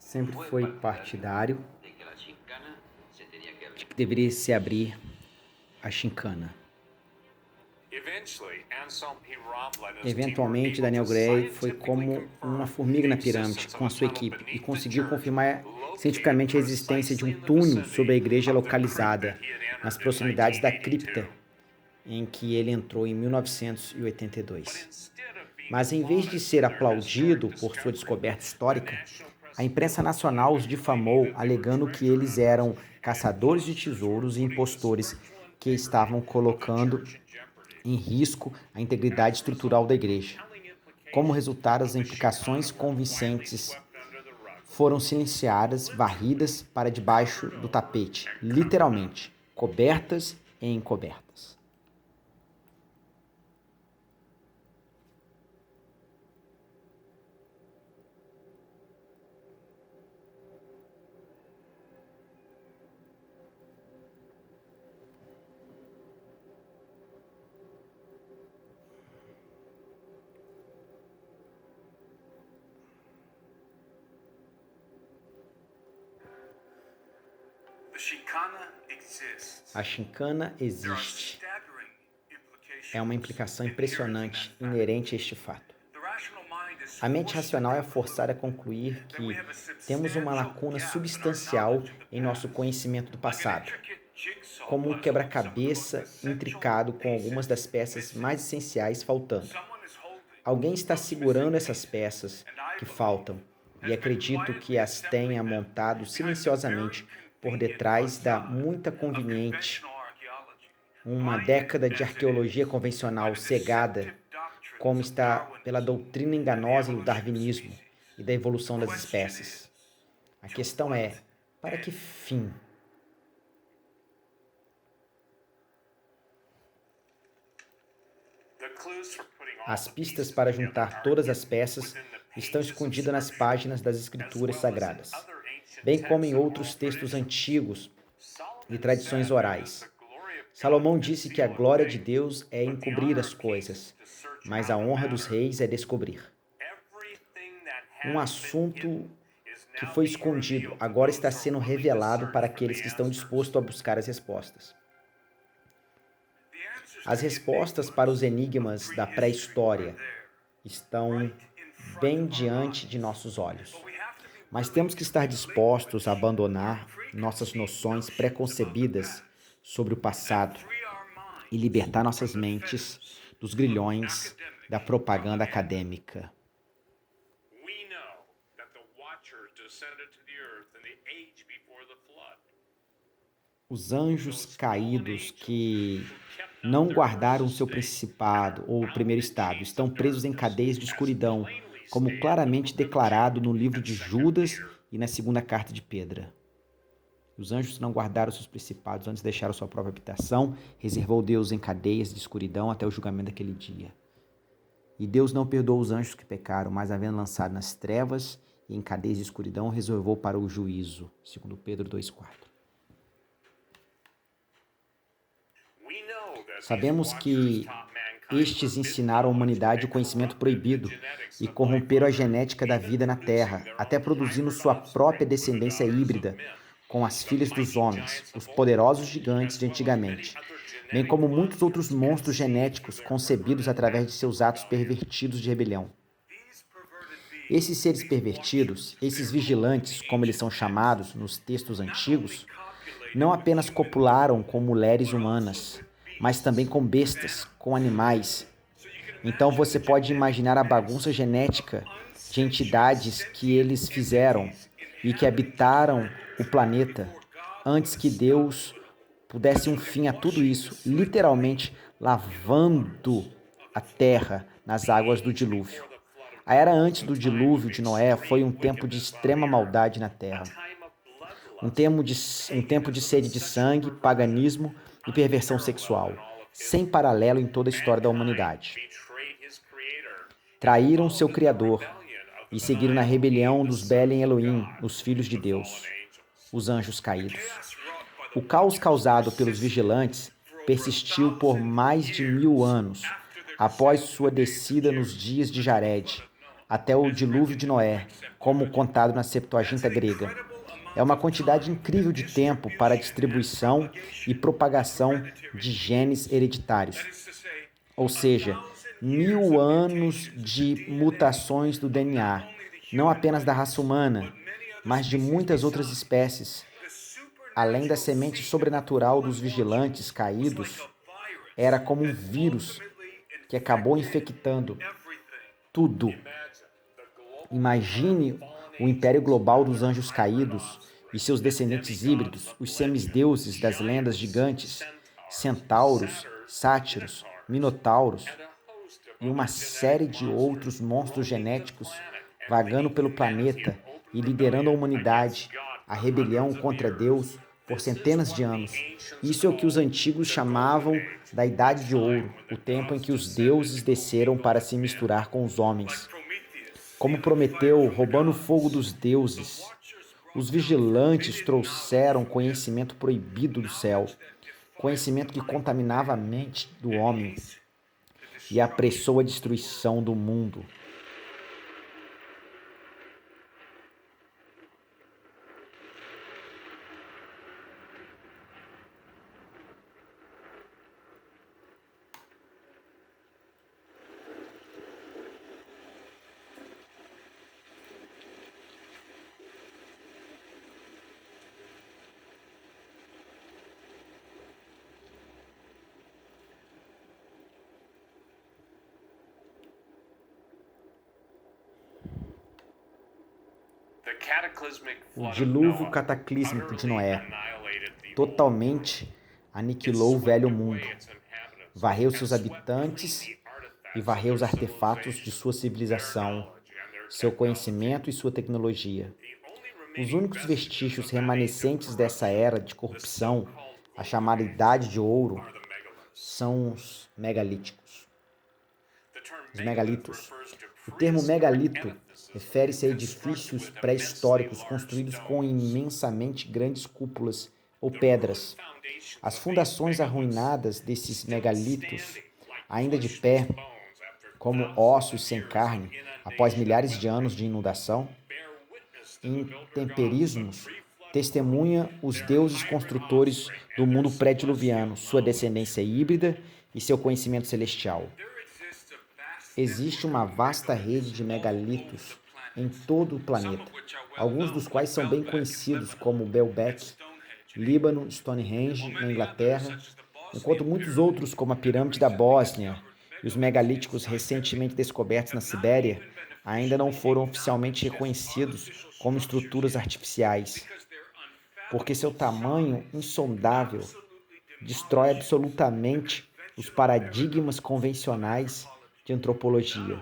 sempre foi partidário de que deveria se abrir a Chincana. Eventualmente, Daniel Gray foi como uma formiga na pirâmide com a sua equipe e conseguiu confirmar cientificamente a existência de um túnel sobre a igreja localizada nas proximidades da cripta em que ele entrou em 1982. Mas em vez de ser aplaudido por sua descoberta histórica, a imprensa nacional os difamou, alegando que eles eram caçadores de tesouros e impostores que estavam colocando em risco a integridade estrutural da igreja. Como resultado, as implicações convincentes foram silenciadas, varridas para debaixo do tapete, literalmente, cobertas e encobertas. A Chincana existe. É uma implicação impressionante inerente a este fato. A mente racional é forçada a concluir que temos uma lacuna substancial em nosso conhecimento do passado, como um quebra-cabeça intricado com algumas das peças mais essenciais faltando. Alguém está segurando essas peças que faltam e acredito que as tenha montado silenciosamente por detrás da muita conveniente, uma década de arqueologia convencional cegada, como está pela doutrina enganosa do darwinismo e da evolução das espécies. A questão é, para que fim? As pistas para juntar todas as peças estão escondidas nas páginas das escrituras sagradas, bem como em outros textos antigos e tradições orais. Salomão disse que a glória de Deus é encobrir as coisas, mas a honra dos reis é descobrir. Um assunto que foi escondido agora está sendo revelado para aqueles que estão dispostos a buscar as respostas. As respostas para os enigmas da pré-história estão bem diante de nossos olhos. Mas temos que estar dispostos a abandonar nossas noções preconcebidas sobre o passado e libertar nossas mentes dos grilhões da propaganda acadêmica. Os anjos caídos que não guardaram seu principado ou primeiro estado estão presos em cadeias de escuridão, como claramente declarado no livro de Judas e na segunda carta de Pedro. Os anjos não guardaram seus principados, antes deixaram sua própria habitação, reservou Deus em cadeias de escuridão até o julgamento daquele dia. E Deus não perdoou os anjos que pecaram, mas havendo lançado nas trevas e em cadeias de escuridão, reservou para o juízo. 2 Pedro 2,4. Sabemos que estes ensinaram à humanidade o conhecimento proibido e corromperam a genética da vida na Terra, até produzindo sua própria descendência híbrida com as filhas dos homens, os poderosos gigantes de antigamente, bem como muitos outros monstros genéticos concebidos através de seus atos pervertidos de rebelião. Esses seres pervertidos, esses vigilantes, como eles são chamados nos textos antigos, não apenas copularam com mulheres humanas, mas também com bestas, com animais. Então você pode imaginar a bagunça genética de entidades que eles fizeram e que habitaram o planeta antes que Deus pudesse um fim a tudo isso, literalmente lavando a terra nas águas do dilúvio. A era antes do dilúvio de Noé foi um tempo de extrema maldade na terra. Um tempo de sede de sangue, paganismo e perversão sexual, sem paralelo em toda a história da humanidade. Traíram seu Criador e seguiram na rebelião dos Belen Elohim, os filhos de Deus, os anjos caídos. O caos causado pelos vigilantes persistiu por mais de 1000 anos, após sua descida nos dias de Jared, até o dilúvio de Noé, como contado na Septuaginta grega. É uma quantidade incrível de tempo para a distribuição e propagação de genes hereditários. Ou seja, 1000 anos de mutações do DNA, não apenas da raça humana, mas de muitas outras espécies. Além da semente sobrenatural dos vigilantes caídos, era como um vírus que acabou infectando tudo. Imagine o império global dos anjos caídos e seus descendentes híbridos, os semideuses das lendas gigantes, centauros, sátiros, minotauros e uma série de outros monstros genéticos vagando pelo planeta e liderando a humanidade, a rebelião contra Deus por centenas de anos. Isso é o que os antigos chamavam da Idade de Ouro, o tempo em que os deuses desceram para se misturar com os homens. Como Prometeu, roubando o fogo dos deuses, os vigilantes trouxeram conhecimento proibido do céu, conhecimento que contaminava a mente do homem e apressou a destruição do mundo. O dilúvio cataclísmico de Noé totalmente aniquilou o velho mundo, varreu seus habitantes e varreu os artefatos de sua civilização, seu conhecimento e sua tecnologia. Os únicos vestígios remanescentes dessa era de corrupção, a chamada Idade de Ouro, são os megalitos. O termo megalito refere-se a edifícios pré-históricos construídos com imensamente grandes cúpulas ou pedras. As fundações arruinadas desses megalitos, ainda de pé, como ossos sem carne, após milhares de anos de inundação, intemperismos, testemunha os deuses construtores do mundo pré-diluviano, sua descendência híbrida e seu conhecimento celestial. Existe uma vasta rede de megalitos em todo o planeta, alguns dos quais são bem conhecidos, como Baalbek, Líbano, Stonehenge, na Inglaterra, enquanto muitos outros, como a Pirâmide da Bósnia e os megalíticos recentemente descobertos na Sibéria, ainda não foram oficialmente reconhecidos como estruturas artificiais, porque seu tamanho insondável destrói absolutamente os paradigmas convencionais de antropologia.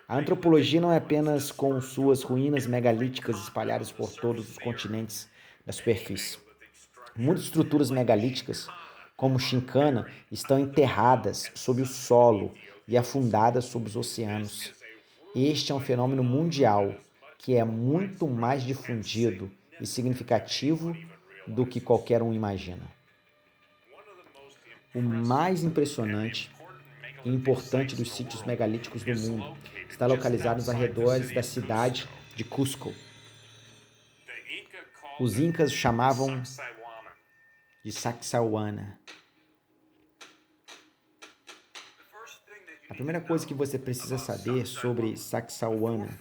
A antropologia não é apenas com suas ruínas megalíticas espalhadas por todos os continentes da superfície. Muitas estruturas megalíticas, como Chincana, estão enterradas sob o solo e afundadas sob os oceanos. Este é um fenômeno mundial que é muito mais difundido e significativo do que qualquer um imagina. O mais impressionante e importante dos sítios megalíticos do mundo está localizado nos arredores da cidade de Cusco. Os incas chamavam de Sacsayhuamana. A primeira coisa que você precisa saber sobre Sacsayhuamana,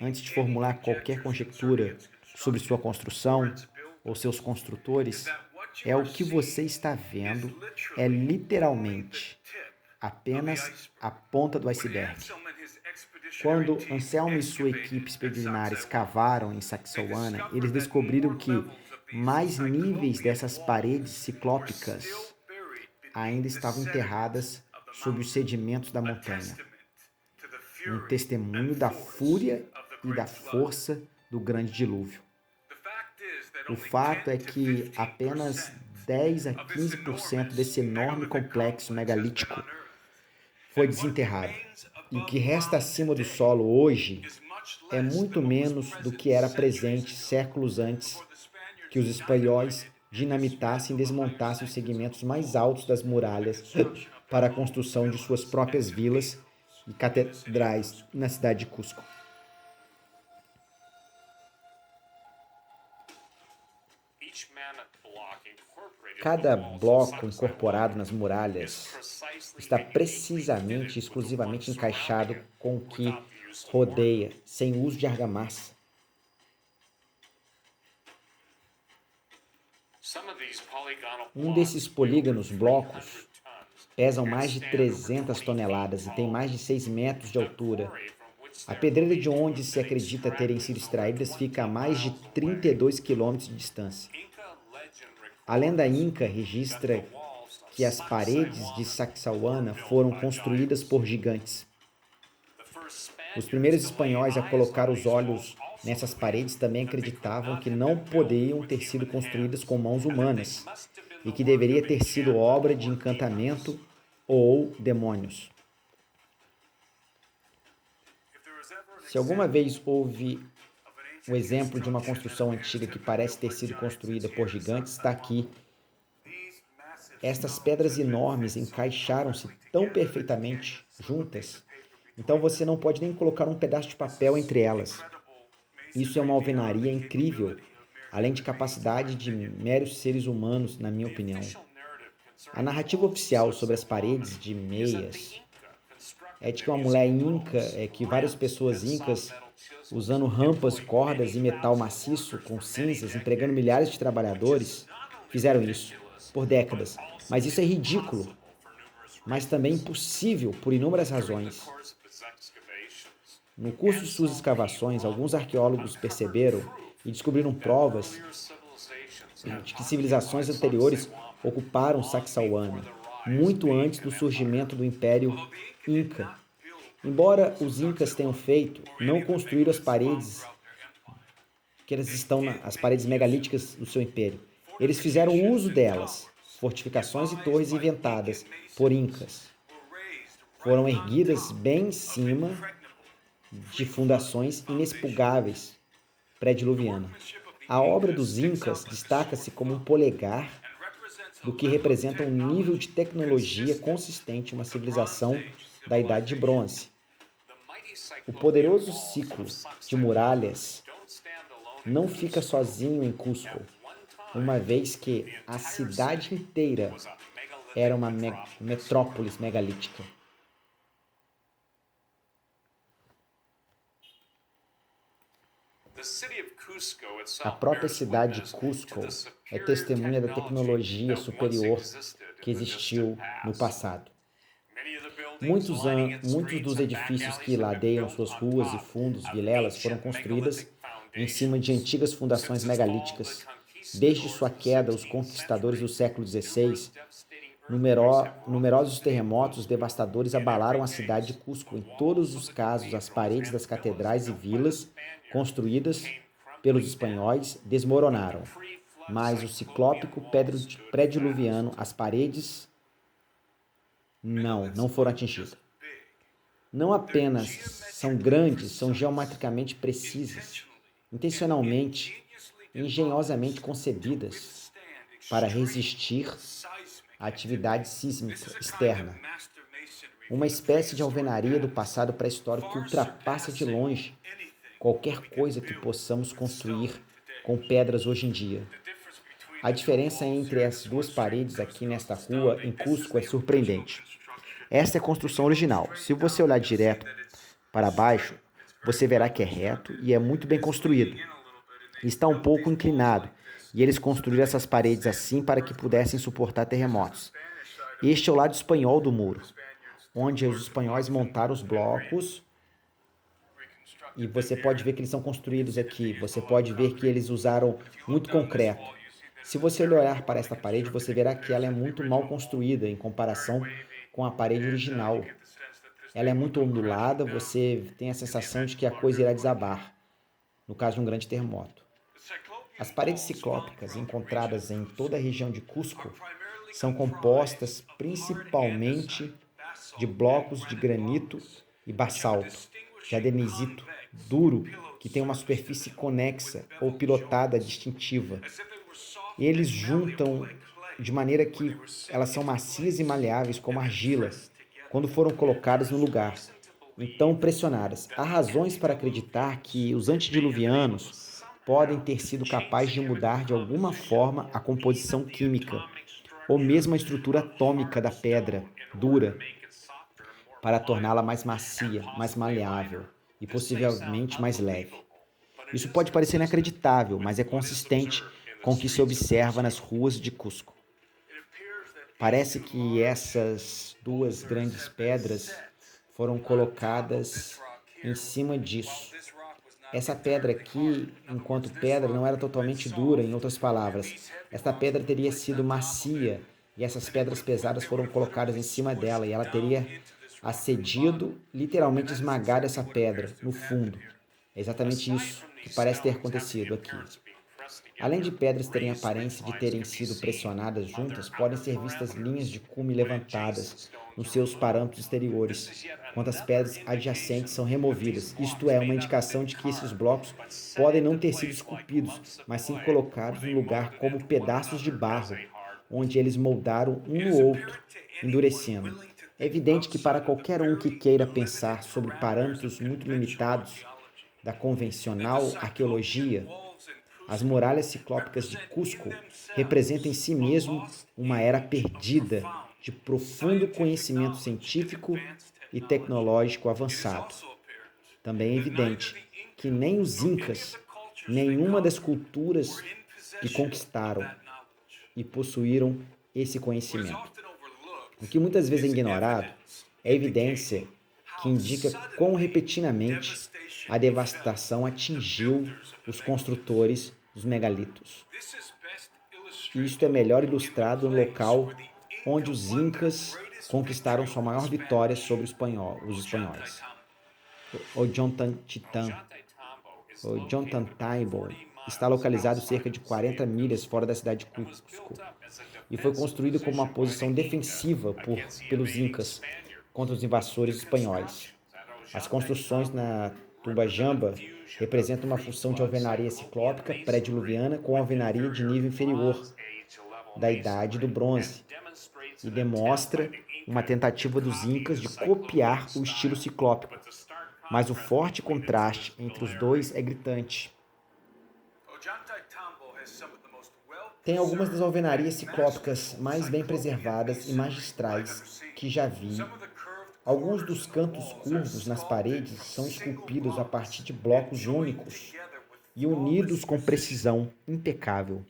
antes de formular qualquer conjectura sobre sua construção ou seus construtores, é o que você está vendo é literalmente apenas a ponta do iceberg. Quando Anselmo e sua equipe expedicionária escavaram em Sacsayhuamana, eles descobriram que mais níveis dessas paredes ciclópicas ainda estavam enterradas sob os sedimentos da montanha. Um testemunho da fúria e da força do grande dilúvio. O fato é que apenas 10 a 15% desse enorme complexo megalítico foi desenterrado. E o que resta acima do solo hoje é muito menos do que era presente séculos antes que os espanhóis dinamitassem e desmontassem os segmentos mais altos das muralhas para a construção de suas próprias vilas e catedrais na cidade de Cusco. Cada bloco incorporado nas muralhas está precisamente e exclusivamente encaixado com o que rodeia, sem uso de argamassa. Um desses polígonos blocos pesam mais de 300 toneladas e tem mais de 6 metros de altura. A pedreira de onde se acredita terem sido extraídas fica a mais de 32 quilômetros de distância. A lenda inca registra que as paredes de Sacsayhuamana foram construídas por gigantes. Os primeiros espanhóis a colocar os olhos nessas paredes também acreditavam que não poderiam ter sido construídas com mãos humanas e que deveria ter sido obra de encantamento ou demônios. Se alguma vez houve o exemplo de uma construção antiga que parece ter sido construída por gigantes, está aqui. Estas pedras enormes encaixaram-se tão perfeitamente juntas, então você não pode nem colocar um pedaço de papel entre elas. Isso é uma alvenaria incrível, além de capacidade de meros seres humanos, na minha opinião. A narrativa oficial sobre as paredes de meias é de que uma mulher inca, que várias pessoas incas, usando rampas, cordas e metal maciço com cinzas, empregando milhares de trabalhadores, fizeram isso por décadas. Mas isso é ridículo, mas também impossível por inúmeras razões. No curso de suas escavações, alguns arqueólogos perceberam e descobriram provas de que civilizações anteriores ocuparam Sacsayhuamana, muito antes do surgimento do Império Inca. Embora os incas tenham feito, não construíram as paredes que elas estão as paredes megalíticas do seu império. Eles fizeram uso delas, fortificações e torres inventadas por incas. Foram erguidas bem em cima de fundações inexpugáveis pré-diluviana. A obra dos incas destaca-se como um polegar do que representa um nível de tecnologia consistente em uma civilização da Idade de Bronze. O poderoso ciclo de muralhas não fica sozinho em Cusco, uma vez que a cidade inteira era uma metrópolis megalítica. A própria cidade de Cusco é testemunha da tecnologia superior que existiu no passado. Muitos dos edifícios que ladeiam suas ruas e fundos, vilelas, foram construídas em cima de antigas fundações megalíticas. Desde sua queda, os conquistadores do século XVI, numerosos terremotos devastadores abalaram a cidade de Cusco. Em todos os casos, as paredes das catedrais e vilas construídas pelos espanhóis desmoronaram, mas o ciclópico pré-diluviano, as paredes não foram atingidas. Não apenas são grandes, são geometricamente precisas, intencionalmente, engenhosamente concebidas para resistir à atividade sísmica externa. Uma espécie de alvenaria do passado pré-histórico que ultrapassa de longe qualquer coisa que possamos construir com pedras hoje em dia. A diferença entre as duas paredes aqui nesta rua, em Cusco, é surpreendente. Esta é a construção original. Se você olhar direto para baixo, você verá que é reto e é muito bem construído. Está um pouco inclinado, e eles construíram essas paredes assim para que pudessem suportar terremotos. Este é o lado espanhol do muro, onde os espanhóis montaram os blocos, e você pode ver que eles são construídos aqui. Você pode ver que eles usaram muito concreto. Se você olhar para esta parede, você verá que ela é muito mal construída em comparação com a parede original. Ela é muito ondulada, você tem a sensação de que a coisa irá desabar, no caso de um grande terremoto. As paredes ciclópicas encontradas em toda a região de Cusco são compostas principalmente de blocos de granito e basalto, de adenisito duro, que tem uma superfície conexa ou pilotada distintiva. Eles juntam de maneira que elas são macias e maleáveis como argila, quando foram colocadas no lugar, então pressionadas. Há razões para acreditar que os antediluvianos podem ter sido capazes de mudar de alguma forma a composição química ou mesmo a estrutura atômica da pedra dura para torná-la mais macia, mais maleável e possivelmente mais leve. Isso pode parecer inacreditável, mas é consistente com o que se observa nas ruas de Cusco. Parece que essas duas grandes pedras foram colocadas em cima disso. Essa pedra aqui, enquanto pedra, não era totalmente dura, em outras palavras. Esta pedra teria sido macia e essas pedras pesadas foram colocadas em cima dela e ela teria acedido, literalmente esmagado essa pedra no fundo. É exatamente isso que parece ter acontecido aqui. Além de pedras terem a aparência de terem sido pressionadas juntas, podem ser vistas linhas de cume levantadas nos seus parâmetros exteriores, quando as pedras adjacentes são removidas. Isto é uma indicação de que esses blocos podem não ter sido esculpidos, mas sim colocados no lugar como pedaços de barro, onde eles moldaram um no outro, endurecendo. É evidente que para qualquer um que queira pensar sobre parâmetros muito limitados da convencional arqueologia, as muralhas ciclópicas de Cusco representam em si mesmo uma era perdida de profundo conhecimento científico e tecnológico avançado. Também é evidente que nem os Incas, nenhuma das culturas que conquistaram e possuíram esse conhecimento. O que muitas vezes é ignorado é a evidência que indica quão repentinamente a devastação atingiu os construtores dos megalitos. Isto é melhor ilustrado no local onde os Incas conquistaram sua maior vitória sobre os espanhóis. O Ollantaytambo está localizado cerca de 40 milhas fora da cidade de Cusco e foi construído como uma posição defensiva pelos Incas contra os invasores espanhóis. As construções na Tubajamba representam uma função de alvenaria ciclópica pré-diluviana com alvenaria de nível inferior da Idade do Bronze e demonstra uma tentativa dos Incas de copiar o estilo ciclópico, mas o forte contraste entre os dois é gritante. Tem algumas das alvenarias ciclópicas mais bem preservadas e magistrais que já vi. Alguns dos cantos curvos nas paredes são esculpidos a partir de blocos únicos e unidos com precisão impecável.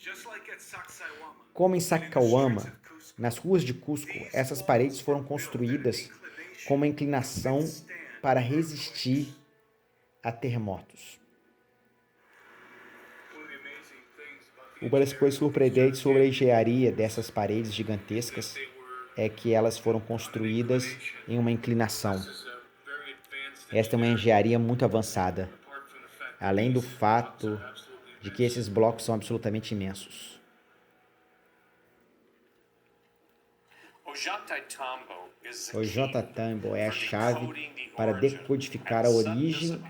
Como em Sacsayhuama, nas ruas de Cusco, essas paredes foram construídas com uma inclinação para resistir a terremotos. Uma das coisas surpreendentes sobre a engenharia dessas paredes gigantescas é que elas foram construídas em uma inclinação. Esta é uma engenharia muito avançada, além do fato de que esses blocos são absolutamente imensos. Ollantaytambo é a chave para decodificar a origem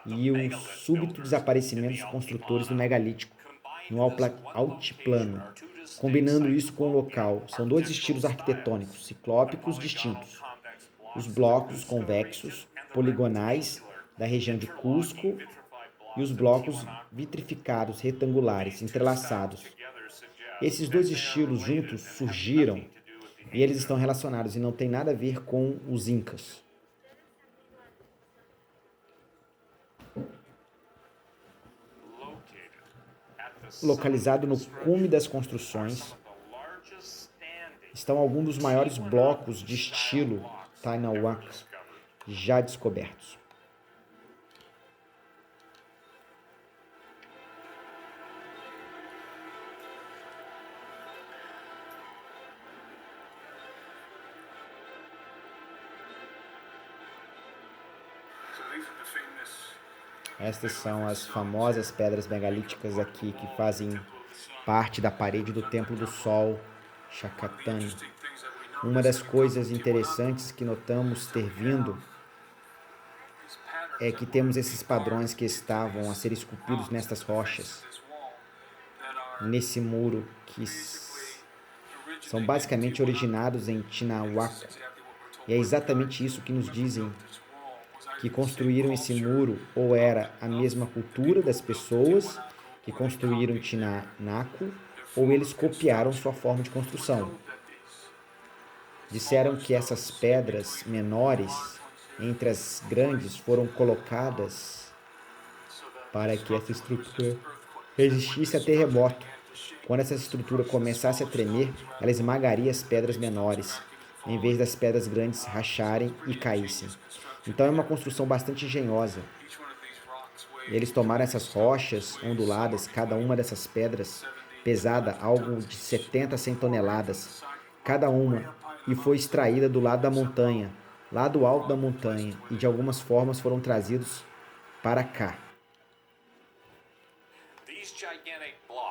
e o súbito desaparecimento dos construtores do megalítico no altiplano, combinando isso com o local. São dois estilos arquitetônicos ciclópicos distintos. Os blocos convexos, poligonais da região de Cusco e os blocos vitrificados retangulares, entrelaçados. Esses dois estilos juntos surgiram e eles estão relacionados e não tem nada a ver com os Incas. Localizado no cume das construções, estão alguns dos maiores blocos de estilo Tainawak já descobertos. Estas são as famosas pedras megalíticas aqui que fazem parte da parede do Templo do Sol, Shakatani. Uma das coisas interessantes que notamos ter vindo é que temos esses padrões que estavam a ser esculpidos nestas rochas, nesse muro, que são basicamente originados em Tinahuaco. E é exatamente isso que nos dizem que construíram esse muro, ou era a mesma cultura das pessoas que construíram Tiwanaku, ou eles copiaram sua forma de construção. Disseram que essas pedras menores, entre as grandes, foram colocadas para que essa estrutura resistisse a terremoto. Quando essa estrutura começasse a tremer, ela esmagaria as pedras menores, em vez das pedras grandes racharem e caíssem. Então é uma construção bastante engenhosa. Eles tomaram essas rochas onduladas, cada uma dessas pedras pesada algo de 70 a 100 toneladas, cada uma, e foi extraída do lado da montanha, lá do alto da montanha, e de algumas formas foram trazidos para cá.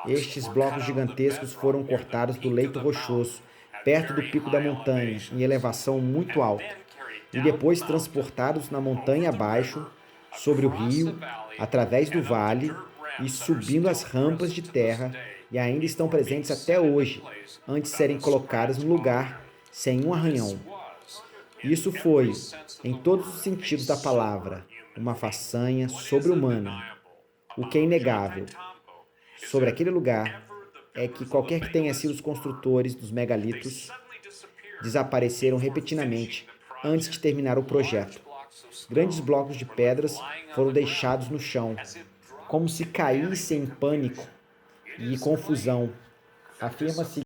Estes blocos gigantescos foram cortados do leito rochoso, perto do pico da montanha, em elevação muito alta, e depois transportados na montanha abaixo, sobre o rio, através do vale e subindo as rampas de terra, e ainda estão presentes até hoje, antes de serem colocadas no lugar sem um arranhão. Isso foi, em todos os sentidos da palavra, uma façanha sobre-humana. O que é inegável sobre aquele lugar é que qualquer que tenha sido os construtores dos megalitos desapareceram repentinamente antes de terminar o projeto. Grandes blocos de pedras foram deixados no chão, como se caíssem em pânico e confusão. Afirma-se